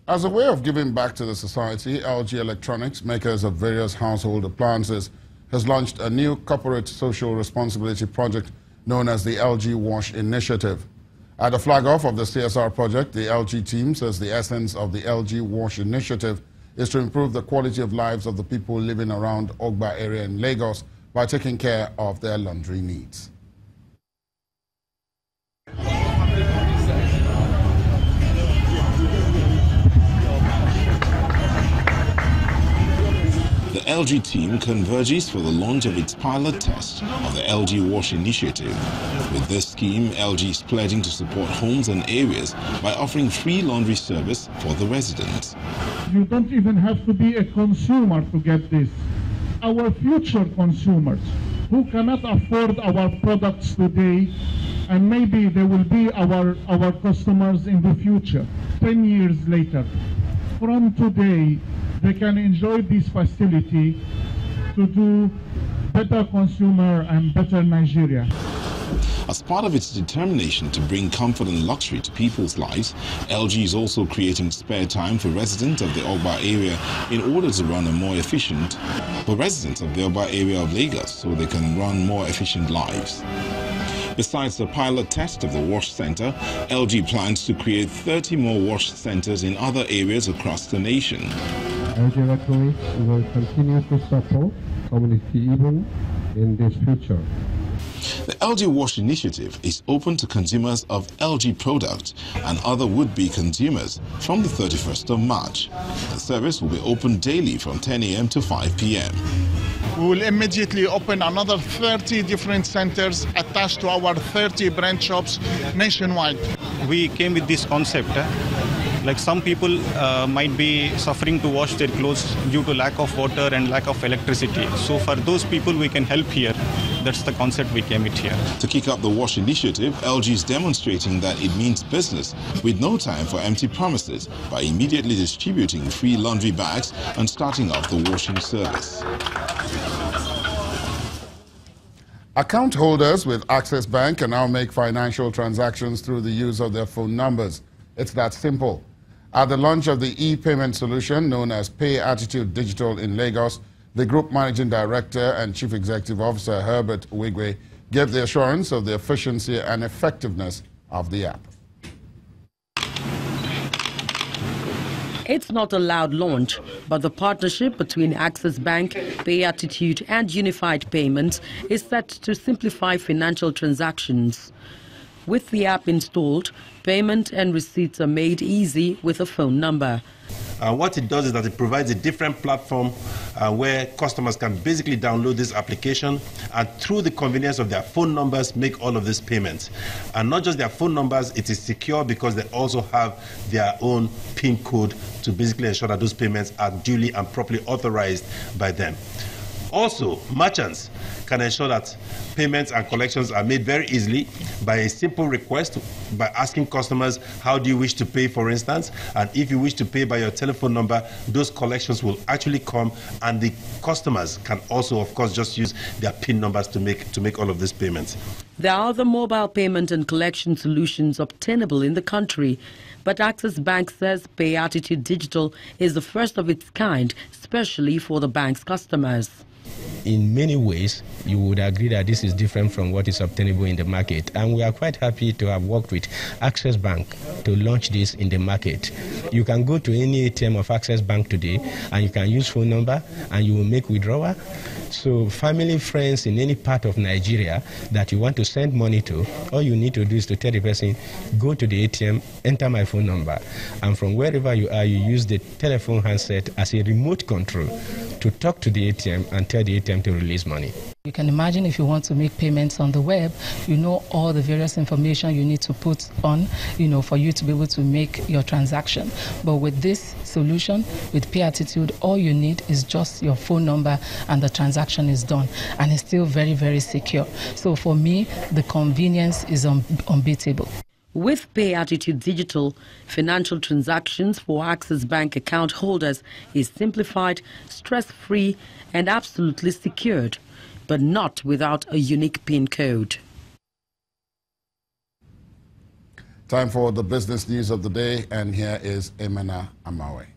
As a way of giving back to the society, LG Electronics, makers of various household appliances, has launched a new corporate social responsibility project known as the LG Wash Initiative. At the flag-off of the CSR project, the LG team says the essence of the LG Wash Initiative is to improve the quality of lives of the people living around Ogba area in Lagos by taking care of their laundry needs. The LG team converges for the launch of its pilot test of the LG Wash Initiative. With this scheme, LG is pledging to support homes and areas by offering free laundry service for the residents. You don't even have to be a consumer to get this. Our future consumers who cannot afford our products today, and maybe they will be our customers in the future, 10 years later. From today, they can enjoy this facility to do better consumer and better Nigeria. As part of its determination to bring comfort and luxury to people's lives, LG is also creating spare time for residents of the Ogba area in order to run a more efficient, for residents of the Ogba area of Lagos so they can run more efficient lives. Besides the pilot test of the wash center, LG plans to create 30 more wash centers in other areas across the nation. LG Electronics will continue to support community even in this future. The LG Wash Initiative is open to consumers of LG products and other would-be consumers from the 31st of March. The service will be open daily from 10 a.m. to 5 p.m. We will immediately open another 30 different centers attached to our 30 branch shops nationwide. We came with this concept. Like some people might be suffering to wash their clothes due to lack of water and lack of electricity. So for those people, we can help here. That's the concept we came with here. To kick up the Wash Initiative, LG is demonstrating that it means business with no time for empty promises by immediately distributing free laundry bags and starting off the washing service. Account holders with Access Bank can now make financial transactions through the use of their phone numbers. It's that simple. At the launch of the e-payment solution known as Pt.3 Digital in Lagos, the Group Managing Director and Chief Executive Officer Herbert Wigwe gave the assurance of the efficiency and effectiveness of the app. It's not a loud launch, but the partnership between Access Bank, Pt.3 and Unified Payments is set to simplify financial transactions. With the app installed, payment and receipts are made easy with a phone number. What it does is that it provides a different platform where customers can basically download this application and through the convenience of their phone numbers make all of these payments. And not just their phone numbers, it is secure because they also have their own PIN code to basically ensure that those payments are duly and properly authorized by them. Also, merchants can ensure that payments and collections are made very easily by a simple request by asking customers, how do you wish to pay, for instance? And if you wish to pay by your telephone number, those collections will actually come, and the customers can also, of course, just use their PIN numbers to make all of these payments. There are other mobile payment and collection solutions obtainable in the country, but Access Bank says Pt.3 Digital is the first of its kind, especially for the bank's customers. In many ways, you would agree that this is different from what is obtainable in the market. And we are quite happy to have worked with Access Bank to launch this in the market. You can go to any ATM of Access Bank today and you can use phone number and you will make withdrawal. So family, friends in any part of Nigeria that you want to send money to, all you need to do is to tell the person, go to the ATM, enter my phone number, and from wherever you are, you use the telephone handset as a remote control to talk to the ATM and tell the ATM to release money. You can imagine if you want to make payments on the web, you know all the various information you need to put on, for you to be able to make your transaction. But with this solution, with Pt.3, all you need is just your phone number and the transaction is done. And it's still very, very secure. So for me, the convenience is unbeatable. With Pt.3 Digital, financial transactions for Access Bank account holders is simplified, stress-free and absolutely secured, but not without a unique PIN code. Time for the business news of the day, and here is Emena Amawe.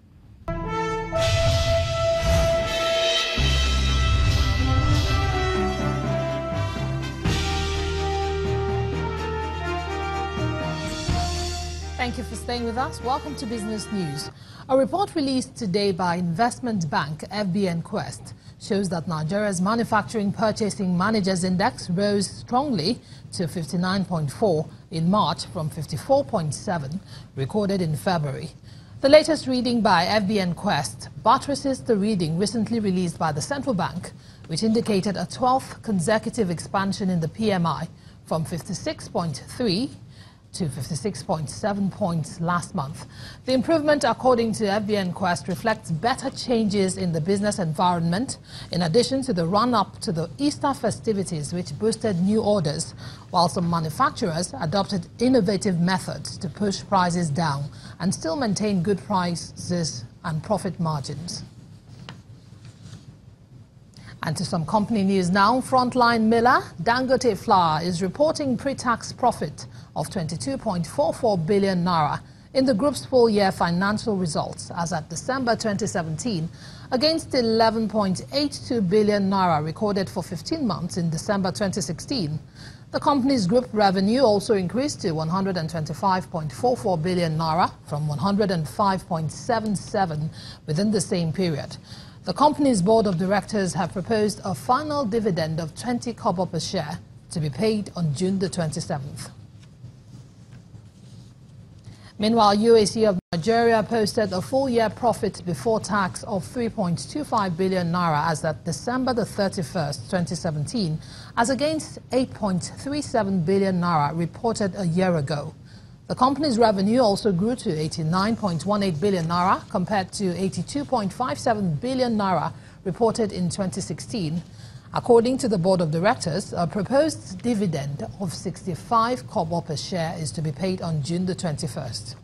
Thank you for staying with us. Welcome to Business News. A report released today by investment bank FBN Quest shows that Nigeria's Manufacturing Purchasing Managers Index rose strongly to 59.4 in March from 54.7 recorded in February. The latest reading by FBN Quest buttresses the reading recently released by the central bank, which indicated a 12th consecutive expansion in the PMI from 56.3 to 56.7 points last month. The improvement, according to FBN Quest, reflects better changes in the business environment, in addition to the run-up to the Easter festivities, which boosted new orders, while some manufacturers adopted innovative methods to push prices down and still maintain good prices and profit margins. And to some company news now. Frontline miller Dangote Flour is reporting pre-tax profit of 22.44 billion naira in the group's full-year financial results as at December 2017, against 11.82 billion naira recorded for 15 months in December 2016. The company's group revenue also increased to 125.44 billion naira from 105.77 within the same period. The company's board of directors have proposed a final dividend of 20 kobo per share to be paid on June the 27th. Meanwhile, UAC of Nigeria posted a full-year profit before tax of 3.25 billion naira as at December the 31st, 2017, as against 8.37 billion naira reported a year ago. The company's revenue also grew to 89.18 billion naira compared to 82.57 billion naira reported in 2016. According to the board of directors, a proposed dividend of 65 kobo per share is to be paid on June the 21st.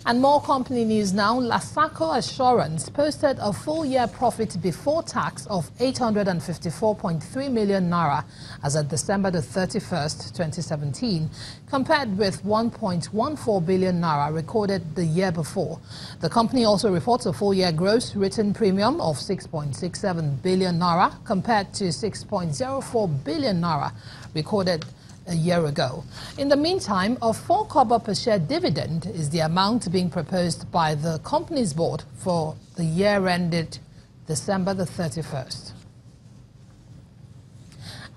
And more company news now. Lasako Assurance posted a full-year profit before tax of 854.3 million naira as at December the 31st, 2017, compared with 1.14 billion naira recorded the year before. The company also reports a full-year gross written premium of 6.67 billion naira compared to 6.04 billion naira recorded a year ago. In the meantime, a 4 kobo per share dividend is the amount being proposed by the company's board for the year ended December the 31st.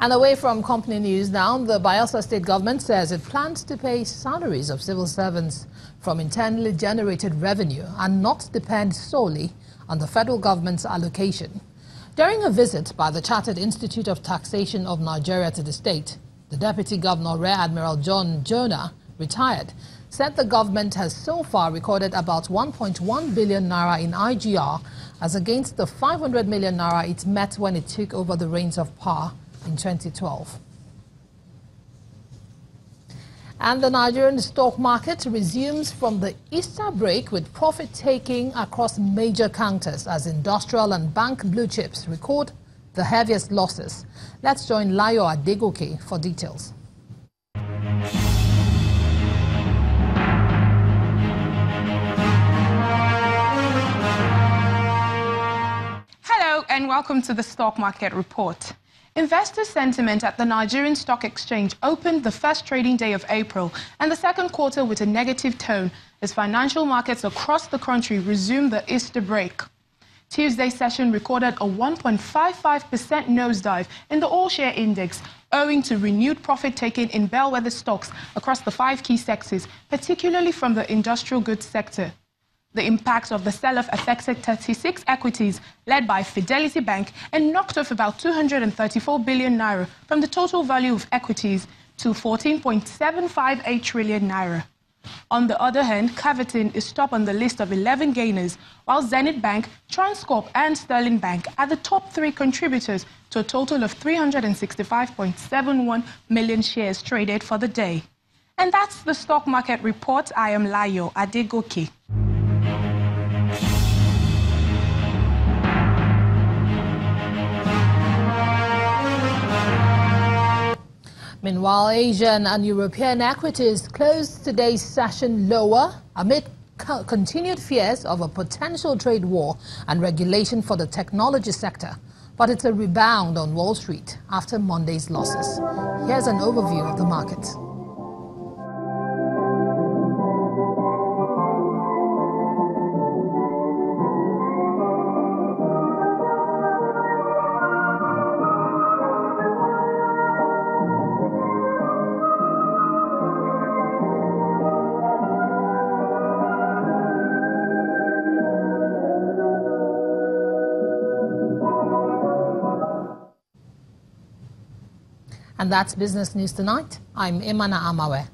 And away from company news now, the Bayelsa state government says it plans to pay salaries of civil servants from internally generated revenue and not depend solely on the federal government's allocation. During a visit by the Chartered Institute of Taxation of Nigeria to the state, the Deputy Governor, Rear Admiral John Jonah, retired, said the government has so far recorded about 1.1 billion naira in IGR as against the 500 million naira it met when it took over the reins of power in 2012. And the Nigerian stock market resumes from the Easter break with profit-taking across major counters as industrial and bank blue chips record the heaviest losses. Let's join Layo Adegoke for details. Hello and welcome to the Stock Market Report. Investor sentiment at the Nigerian Stock Exchange opened the first trading day of April and the second quarter with a negative tone as financial markets across the country resumed the Easter break. Tuesday's session recorded a 1.55% nosedive in the all-share index, owing to renewed profit-taking in bellwether stocks across the 5 key sectors, particularly from the industrial goods sector. The impact of the sell-off affected 36 equities led by Fidelity Bank and knocked off about 234 billion naira from the total value of equities to 14.758 trillion naira. On the other hand, Cavitin is top on the list of 11 gainers, while Zenith Bank, Transcorp and Sterling Bank are the top 3 contributors to a total of 365.71 million shares traded for the day. And that's the Stock Market Report. I am Layo Adegoke. Meanwhile, Asian and European equities closed today's session lower amid continued fears of a potential trade war and regulation for the technology sector. But it's a rebound on Wall Street after Monday's losses. Here's an overview of the markets. And that's Business News Tonight. I'm Imana Amawe.